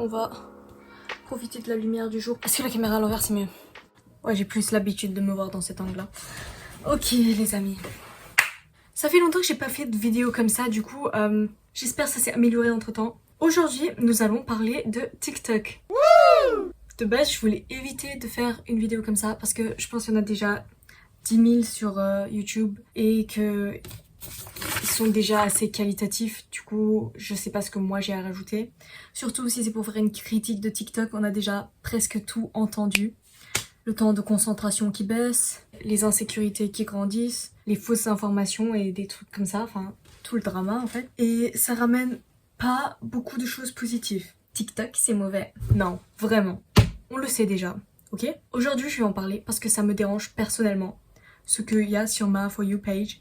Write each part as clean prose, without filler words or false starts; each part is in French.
on va profiter de la lumière du jour. Est-ce que la caméra à l'envers c'est mieux? Ouais, j'ai plus l'habitude de me voir dans cet angle-là. Ok les amis. Ça fait longtemps que j'ai pas fait de vidéo comme ça, du coup j'espère que ça s'est amélioré entre temps. Aujourd'hui, nous allons parler de TikTok. Wouh! De base, je voulais éviter de faire une vidéo comme ça parce que je pense qu'il y en a déjà 10 000 sur YouTube et que ils sont déjà assez qualitatifs. Du coup, je sais pas ce que moi j'ai à rajouter. Surtout si c'est pour faire une critique de TikTok, on a déjà presque tout entendu. Le temps de concentration qui baisse, les insécurités qui grandissent, les fausses informations et des trucs comme ça, enfin tout le drama en fait. Et ça ramène pas beaucoup de choses positives. TikTok c'est mauvais. Non, vraiment. On le sait déjà, ok? Aujourd'hui je vais en parler parce que ça me dérange personnellement ce qu'il y a sur ma For You page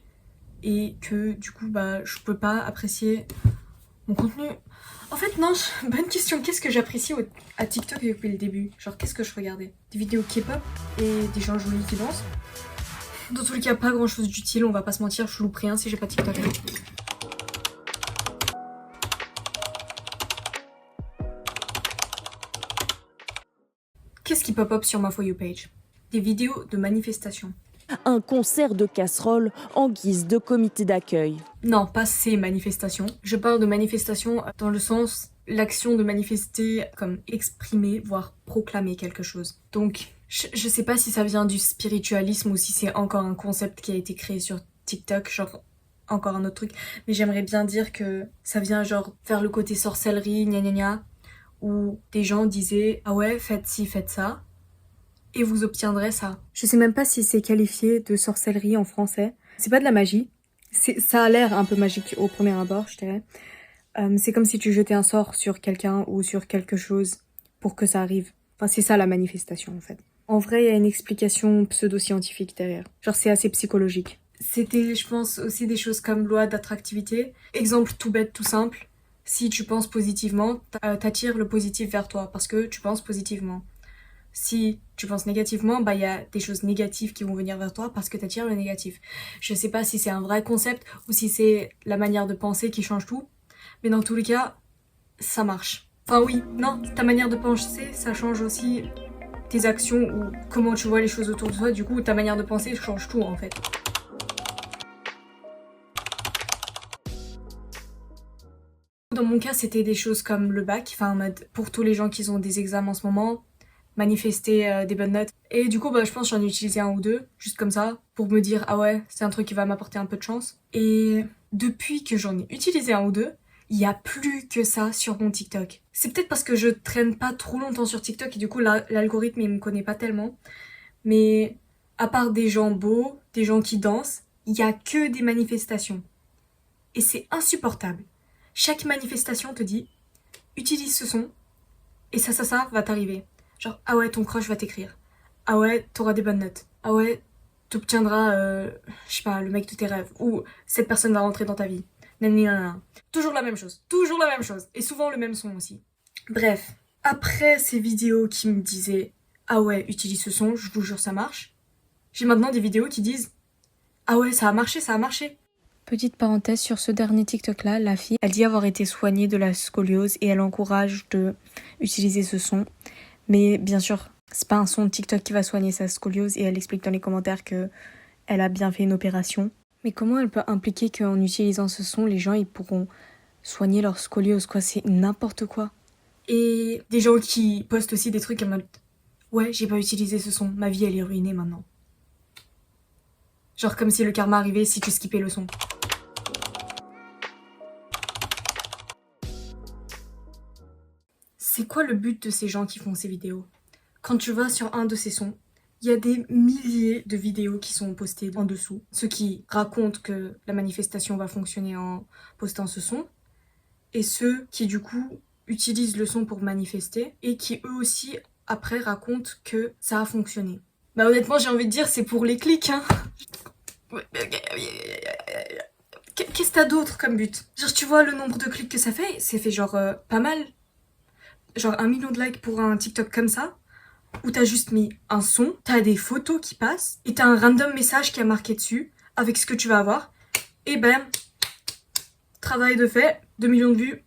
et que du coup bah je peux pas apprécier mon contenu. En fait non, bonne question, qu'est-ce que j'apprécie à TikTok depuis le début? Genre qu'est-ce que je regardais? Des vidéos K-pop et des gens jolis qui dansent. Dans tous les cas pas grand chose d'utile, on va pas se mentir, je loupe rien si j'ai pas TikTok. Qu'est-ce qui pop-up sur ma For You page? Des vidéos de manifestations. Un concert de casseroles en guise de comité d'accueil. Non, pas ces manifestations. Je parle de manifestations dans le sens l'action de manifester comme exprimer, voire proclamer quelque chose. Donc, je sais pas si ça vient du spiritualisme ou si c'est encore un concept qui a été créé sur TikTok, genre encore un autre truc. Mais j'aimerais bien dire que ça vient genre vers le côté sorcellerie, gna gna gna, où des gens disaient « Ah ouais, faites ci, faites ça ». Et vous obtiendrez ça. Je sais même pas si c'est qualifié de sorcellerie en français. C'est pas de la magie. Ça a l'air un peu magique au premier abord, je dirais. C'est comme si tu jetais un sort sur quelqu'un ou sur quelque chose pour que ça arrive. Enfin, c'est ça la manifestation en fait. En vrai, il y a une explication pseudo-scientifique derrière. Genre, c'est assez psychologique. C'était, je pense, aussi des choses comme loi d'attractivité. Exemple tout bête, tout simple. Si tu penses positivement, t'attires le positif vers toi parce que tu penses positivement. Si tu penses négativement, bah il y a des choses négatives qui vont venir vers toi parce que tu attires le négatif. Je sais pas si c'est un vrai concept ou si c'est la manière de penser qui change tout, mais dans tous les cas, ça marche. Enfin oui, non, ta manière de penser, ça change aussi tes actions ou comment tu vois les choses autour de toi. Du coup, ta manière de penser change tout en fait. Dans mon cas, c'était des choses comme le bac, enfin en mode pour tous les gens qui ont des examens en ce moment, manifester des bonnes notes. Et du coup, bah, je pense que j'en ai utilisé un ou deux, juste comme ça, pour me dire, ah ouais, c'est un truc qui va m'apporter un peu de chance. Et depuis que j'en ai utilisé un ou deux, il n'y a plus que ça sur mon TikTok. C'est peut-être parce que je traîne pas trop longtemps sur TikTok et du coup, l'algorithme, il me connaît pas tellement. Mais à part des gens beaux, des gens qui dansent, il y a que des manifestations. Et c'est insupportable. Chaque manifestation te dit, utilise ce son, et ça va t'arriver. Genre, ah ouais, ton crush va t'écrire. Ah ouais, t'auras des bonnes notes. Ah ouais, t'obtiendras, je sais pas, le mec de tes rêves. Ou cette personne va rentrer dans ta vie. Nanana. Toujours la même chose. Toujours la même chose. Et souvent le même son aussi. Bref, après ces vidéos qui me disaient ah ouais, utilise ce son, je vous jure ça marche. J'ai maintenant des vidéos qui disent ah ouais, ça a marché, ça a marché. Petite parenthèse sur ce dernier TikTok là, la fille, elle dit avoir été soignée de la scoliose et elle encourage de utiliser ce son. Mais bien sûr, c'est pas un son de TikTok qui va soigner sa scoliose et elle explique dans les commentaires que elle a bien fait une opération. Mais comment elle peut impliquer qu'en utilisant ce son, les gens ils pourront soigner leur scoliose quoi? C'est n'importe quoi. Et des gens qui postent aussi des trucs en mode ouais, j'ai pas utilisé ce son, ma vie elle est ruinée maintenant. Genre comme si le karma arrivait si tu skippais le son. C'est quoi le but de ces gens qui font ces vidéos? Quand tu vas sur un de ces sons, il y a des milliers de vidéos qui sont postées en dessous. Ceux qui racontent que la manifestation va fonctionner en postant ce son. Et ceux qui du coup utilisent le son pour manifester et qui eux aussi après racontent que ça a fonctionné. Bah honnêtement j'ai envie de dire c'est pour les clics hein. Qu'est-ce que t'as d'autre comme but? Genre tu vois le nombre de clics que ça fait, c'est fait genre pas mal. Genre 1 million de likes pour un TikTok comme ça, où t'as juste mis un son, t'as des photos qui passent, et t'as un random message qui a marqué dessus, avec ce que tu vas avoir, et ben, travail de fait, 2 millions de vues,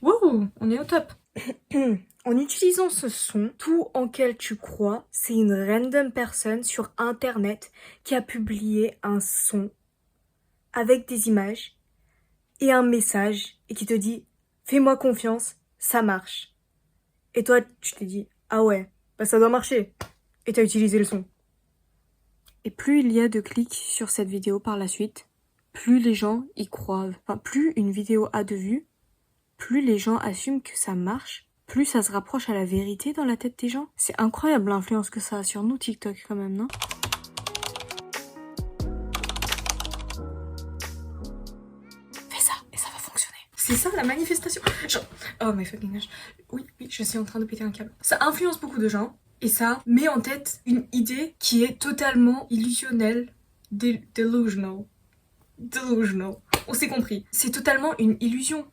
wouh, on est au top. En utilisant ce son, tout en quel tu crois, c'est une random personne sur internet qui a publié un son avec des images et un message et qui te dit fais-moi confiance, ça marche. Et toi, tu t'es dit ah ouais, bah ça doit marcher. Et t'as utilisé le son. Et plus il y a de clics sur cette vidéo par la suite, plus les gens y croient. Enfin, plus une vidéo a de vues, plus les gens assument que ça marche, plus ça se rapproche à la vérité dans la tête des gens. C'est incroyable l'influence que ça a sur nous, TikTok, quand même, non? Fais ça, et ça va fonctionner. C'est ça, la manifestation. Genre, oh my fucking gosh. Oui, je suis en train de péter un câble. Ça influence beaucoup de gens, et ça met en tête une idée qui est totalement illusionnelle, delusional. On s'est compris. C'est totalement une illusion.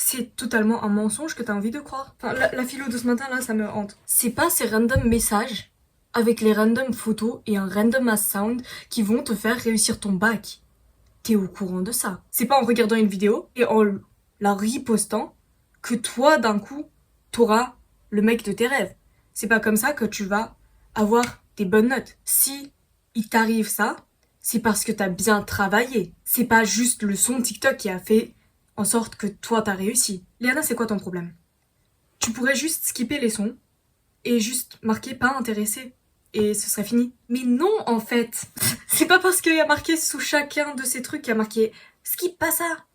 C'est totalement un mensonge que t'as envie de croire. Enfin, la philo de ce matin là, ça me hante. C'est pas ces random messages avec les random photos et un random ass sound qui vont te faire réussir ton bac. T'es au courant de ça. C'est pas en regardant une vidéo et en la repostant que toi d'un coup t'auras le mec de tes rêves. C'est pas comme ça que tu vas avoir des bonnes notes. Si il t'arrive ça, c'est parce que t'as bien travaillé. C'est pas juste le son TikTok qui a fait en sorte que toi t'as réussi. Léana, c'est quoi ton problème? Tu pourrais juste skipper les sons et juste marquer pas intéressé et ce serait fini. Mais non, en fait. C'est pas parce qu'il y a marqué sous chacun de ces trucs qu'il y a marqué skip pas ça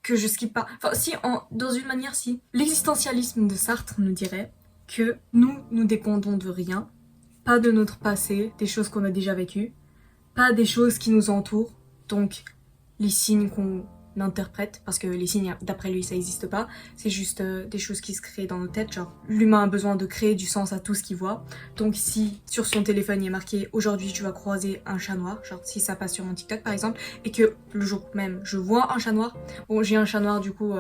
que je skip pas. Enfin, si, dans une manière, si. L'existentialisme de Sartre nous dirait que nous dépendons de rien, pas de notre passé, des choses qu'on a déjà vécues, pas des choses qui nous entourent, donc les signes qu'on interprète, parce que les signes, d'après lui, ça n'existe pas, c'est juste des choses qui se créent dans nos têtes, genre l'humain a besoin de créer du sens à tout ce qu'il voit, donc si sur son téléphone il est marqué « Aujourd'hui tu vas croiser un chat noir », genre si ça passe sur mon TikTok par exemple, et que le jour même je vois un chat noir, bon j'ai un chat noir du coup,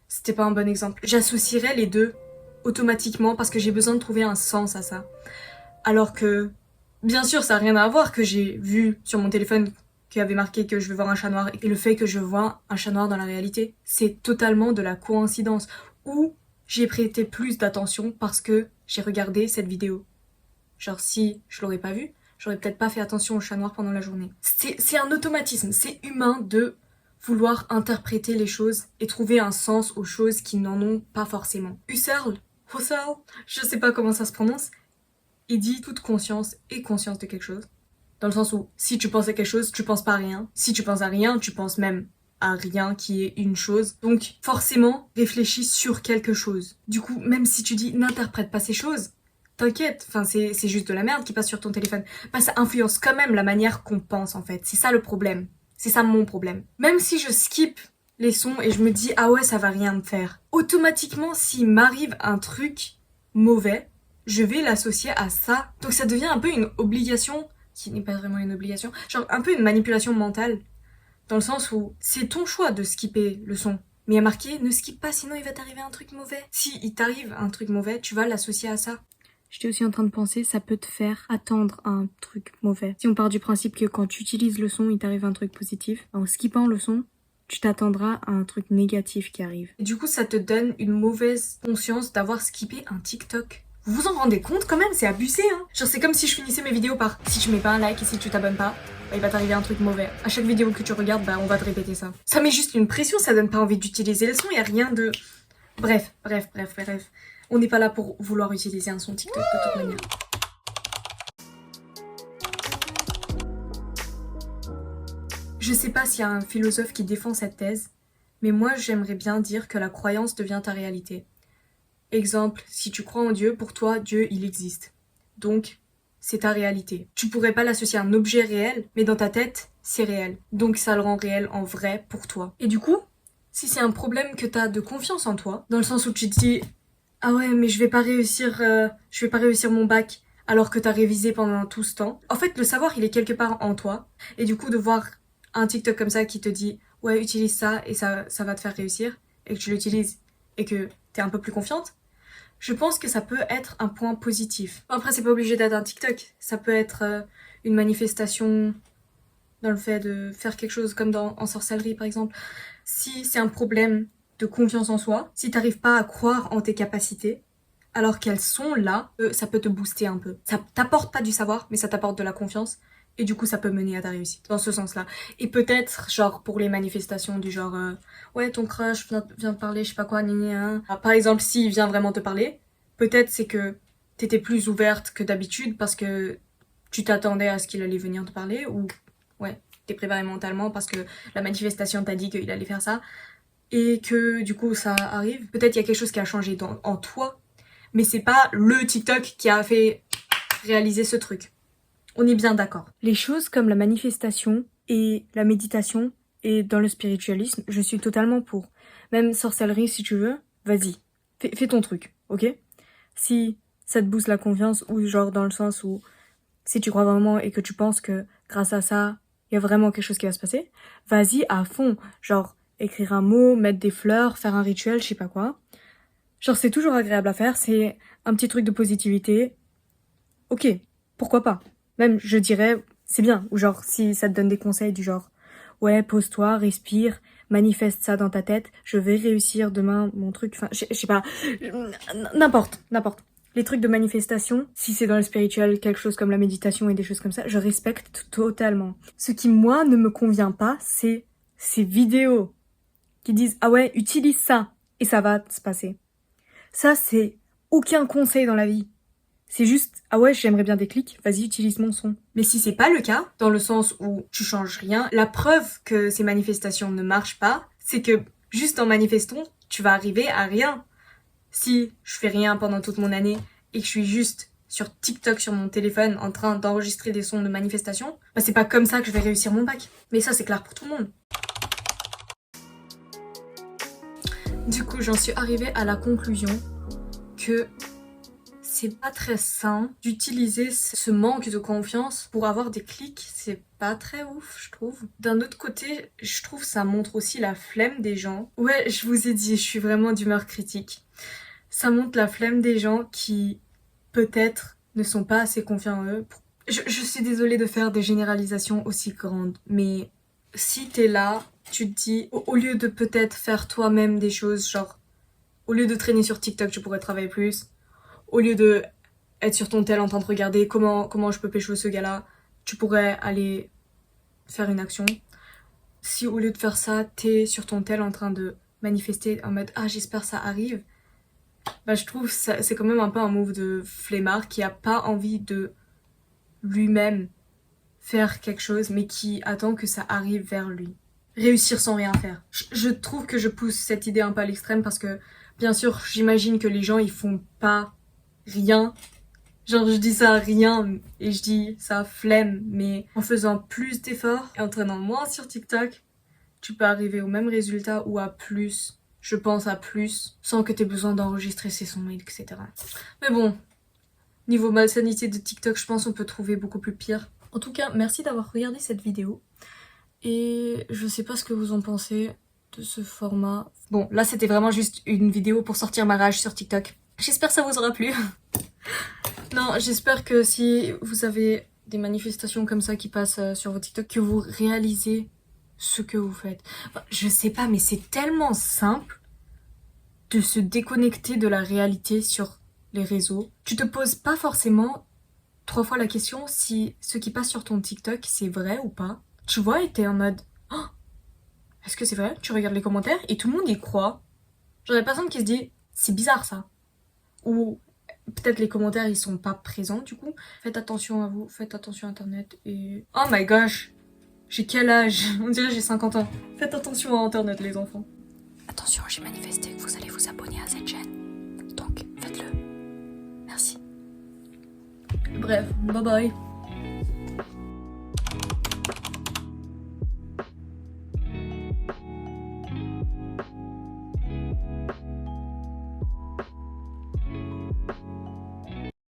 c'était pas un bon exemple, j'associerais les deux automatiquement parce que j'ai besoin de trouver un sens à ça, alors que bien sûr, ça n'a rien à voir que j'ai vu sur mon téléphone qu'il y avait marqué que je vais voir un chat noir et le fait que je vois un chat noir dans la réalité. C'est totalement de la coïncidence. Ou j'ai prêté plus d'attention parce que j'ai regardé cette vidéo. Genre si je l'aurais pas vu, j'aurais peut-être pas fait attention au chat noir pendant la journée. C'est un automatisme, c'est humain de vouloir interpréter les choses et trouver un sens aux choses qui n'en ont pas forcément. Husserl, je sais pas comment ça se prononce, il dit toute conscience est conscience de quelque chose. Dans le sens où, si tu penses à quelque chose, tu penses pas à rien. Si tu penses à rien, tu penses même à rien qui est une chose. Donc, forcément, réfléchis sur quelque chose. Du coup, même si tu dis n'interprète pas ces choses, t'inquiète, enfin, c'est juste de la merde qui passe sur ton téléphone. Bah, ça influence quand même la manière qu'on pense, en fait. C'est ça le problème. C'est ça mon problème. Même si je skip les sons et je me dis, ah ouais, ça va rien me faire. Automatiquement, s'il m'arrive un truc mauvais, je vais l'associer à ça. Donc ça devient un peu une obligation, qui n'est pas vraiment une obligation, genre un peu une manipulation mentale, dans le sens où c'est ton choix de skipper le son. Mais il y a marqué, ne skip pas, sinon il va t'arriver un truc mauvais. Si il t'arrive un truc mauvais, tu vas l'associer à ça. J'étais aussi en train de penser, ça peut te faire attendre un truc mauvais. Si on part du principe que quand tu utilises le son, il t'arrive un truc positif, en skippant le son, tu t'attendras à un truc négatif qui arrive. Et du coup, ça te donne une mauvaise conscience d'avoir skippé un TikTok. Vous vous en rendez compte quand même, c'est abusé hein. Genre c'est comme si je finissais mes vidéos par si tu mets pas un like et si tu t'abonnes pas, bah, il va t'arriver un truc mauvais. À chaque vidéo que tu regardes, bah on va te répéter ça. Ça met juste une pression, ça donne pas envie d'utiliser le son, y a rien de... Bref. On n'est pas là pour vouloir utiliser un son TikTok de toute manière. Je sais pas s'il y a un philosophe qui défend cette thèse, mais moi j'aimerais bien dire que la croyance devient ta réalité. Exemple, si tu crois en Dieu, pour toi, Dieu, il existe. Donc, c'est ta réalité. Tu pourrais pas l'associer à un objet réel, mais dans ta tête, c'est réel. Donc ça le rend réel en vrai pour toi. Et du coup, si c'est un problème que t'as de confiance en toi, dans le sens où tu te dis « Ah ouais, mais je vais pas réussir mon bac », alors que t'as révisé pendant tout ce temps. En fait, le savoir, il est quelque part en toi. Et du coup, de voir un TikTok comme ça qui te dit « Ouais, utilise ça et ça va te faire réussir », et que tu l'utilises et que t'es un peu plus confiante, je pense que ça peut être un point positif. Après, c'est pas obligé d'être un TikTok. Ça peut être une manifestation dans le fait de faire quelque chose comme en sorcellerie, par exemple. Si c'est un problème de confiance en soi, si t'arrives pas à croire en tes capacités, alors qu'elles sont là, ça peut te booster un peu. Ça t'apporte pas du savoir, mais ça t'apporte de la confiance. Et du coup, ça peut mener à ta réussite, dans ce sens-là. Et peut-être, genre, pour les manifestations du genre, ouais, ton crush vient te parler, je sais pas quoi, gna. Par exemple, s'il vient vraiment te parler, peut-être c'est que t'étais plus ouverte que d'habitude parce que tu t'attendais à ce qu'il allait venir te parler, ou, ouais, t'es préparée mentalement parce que la manifestation t'a dit qu'il allait faire ça, et que, du coup, ça arrive. Peut-être il y a quelque chose qui a changé en toi, mais c'est pas le TikTok qui a fait réaliser ce truc. On est bien d'accord. Les choses comme la manifestation et la méditation et dans le spiritualisme, je suis totalement pour. Même sorcellerie si tu veux, vas-y, fais ton truc, ok? Si ça te booste la confiance ou genre dans le sens où si tu crois vraiment et que tu penses que grâce à ça, il y a vraiment quelque chose qui va se passer, vas-y à fond. Genre écrire un mot, mettre des fleurs, faire un rituel, je sais pas quoi. Genre c'est toujours agréable à faire, c'est un petit truc de positivité. Ok, pourquoi pas? Même, je dirais, c'est bien. Ou genre, si ça te donne des conseils du genre, ouais, pose-toi, respire, manifeste ça dans ta tête, je vais réussir demain mon truc. Enfin, je sais pas. N'importe. Les trucs de manifestation, si c'est dans le spirituel, quelque chose comme la méditation et des choses comme ça, je respecte totalement. Ce qui, moi, ne me convient pas, c'est ces vidéos qui disent, ah ouais, utilise ça, et ça va se passer. Ça, c'est aucun conseil dans la vie. C'est juste, ah ouais, j'aimerais bien des clics, vas-y, utilise mon son. Mais si c'est pas le cas, dans le sens où tu changes rien, la preuve que ces manifestations ne marchent pas, c'est que juste en manifestant, tu vas arriver à rien. Si je fais rien pendant toute mon année et que je suis juste sur TikTok sur mon téléphone en train d'enregistrer des sons de manifestation, bah c'est pas comme ça que je vais réussir mon bac. Mais ça, c'est clair pour tout le monde. Du coup, j'en suis arrivée à la conclusion que c'est pas très sain d'utiliser ce manque de confiance pour avoir des clics, c'est pas très ouf, je trouve. D'un autre côté, je trouve ça montre aussi la flemme des gens. Ouais, je vous ai dit, je suis vraiment d'humeur critique. Ça montre la flemme des gens qui, peut-être, ne sont pas assez confiants en eux. Je suis désolée de faire des généralisations aussi grandes, mais si t'es là, tu te dis, au lieu de peut-être faire toi-même des choses, genre, au lieu de traîner sur TikTok, tu pourrais travailler plus. Au lieu de être sur ton tel en train de regarder comment je peux pécho ce gars-là, tu pourrais aller faire une action. Si au lieu de faire ça, t'es sur ton tel en train de manifester en mode « Ah, j'espère ça arrive », bah je trouve ça c'est quand même un peu un move de flemmard qui a pas envie de lui-même faire quelque chose, mais qui attend que ça arrive vers lui. Réussir sans rien faire. Je trouve que je pousse cette idée un peu à l'extrême parce que, bien sûr, j'imagine que les gens, ils font pas rien. Genre, je dis ça rien et je dis ça flemme, mais en faisant plus d'efforts et en traînant moins sur TikTok, tu peux arriver au même résultat ou à plus. Je pense à plus, sans que t'aies besoin d'enregistrer ses sons, etc. Mais bon, niveau malsanité de TikTok, je pense qu'on peut trouver beaucoup plus pire. En tout cas, merci d'avoir regardé cette vidéo. Et je sais pas ce que vous en pensez de ce format. Bon, là c'était vraiment juste une vidéo pour sortir ma rage sur TikTok. J'espère que ça vous aura plu. Non, j'espère que si vous avez des manifestations comme ça qui passent sur vos TikTok, que vous réalisez ce que vous faites. Enfin, je sais pas, mais c'est tellement simple de se déconnecter de la réalité sur les réseaux. Tu te poses pas forcément 3 fois la question si ce qui passe sur ton TikTok c'est vrai ou pas. Tu vois, et t'es en mode oh, est-ce que c'est vrai? Tu regardes les commentaires et tout le monde y croit. Genre, y a personne qui se dit c'est bizarre ça. Ou peut-être les commentaires ils sont pas présents du coup. Faites attention à vous, faites attention à internet et... Oh my gosh! J'ai quel âge? On dirait j'ai 50 ans. Faites attention à internet les enfants. Attention, j'ai manifesté que vous allez vous abonner à cette chaîne. Donc faites-le. Merci. Bref, bye bye.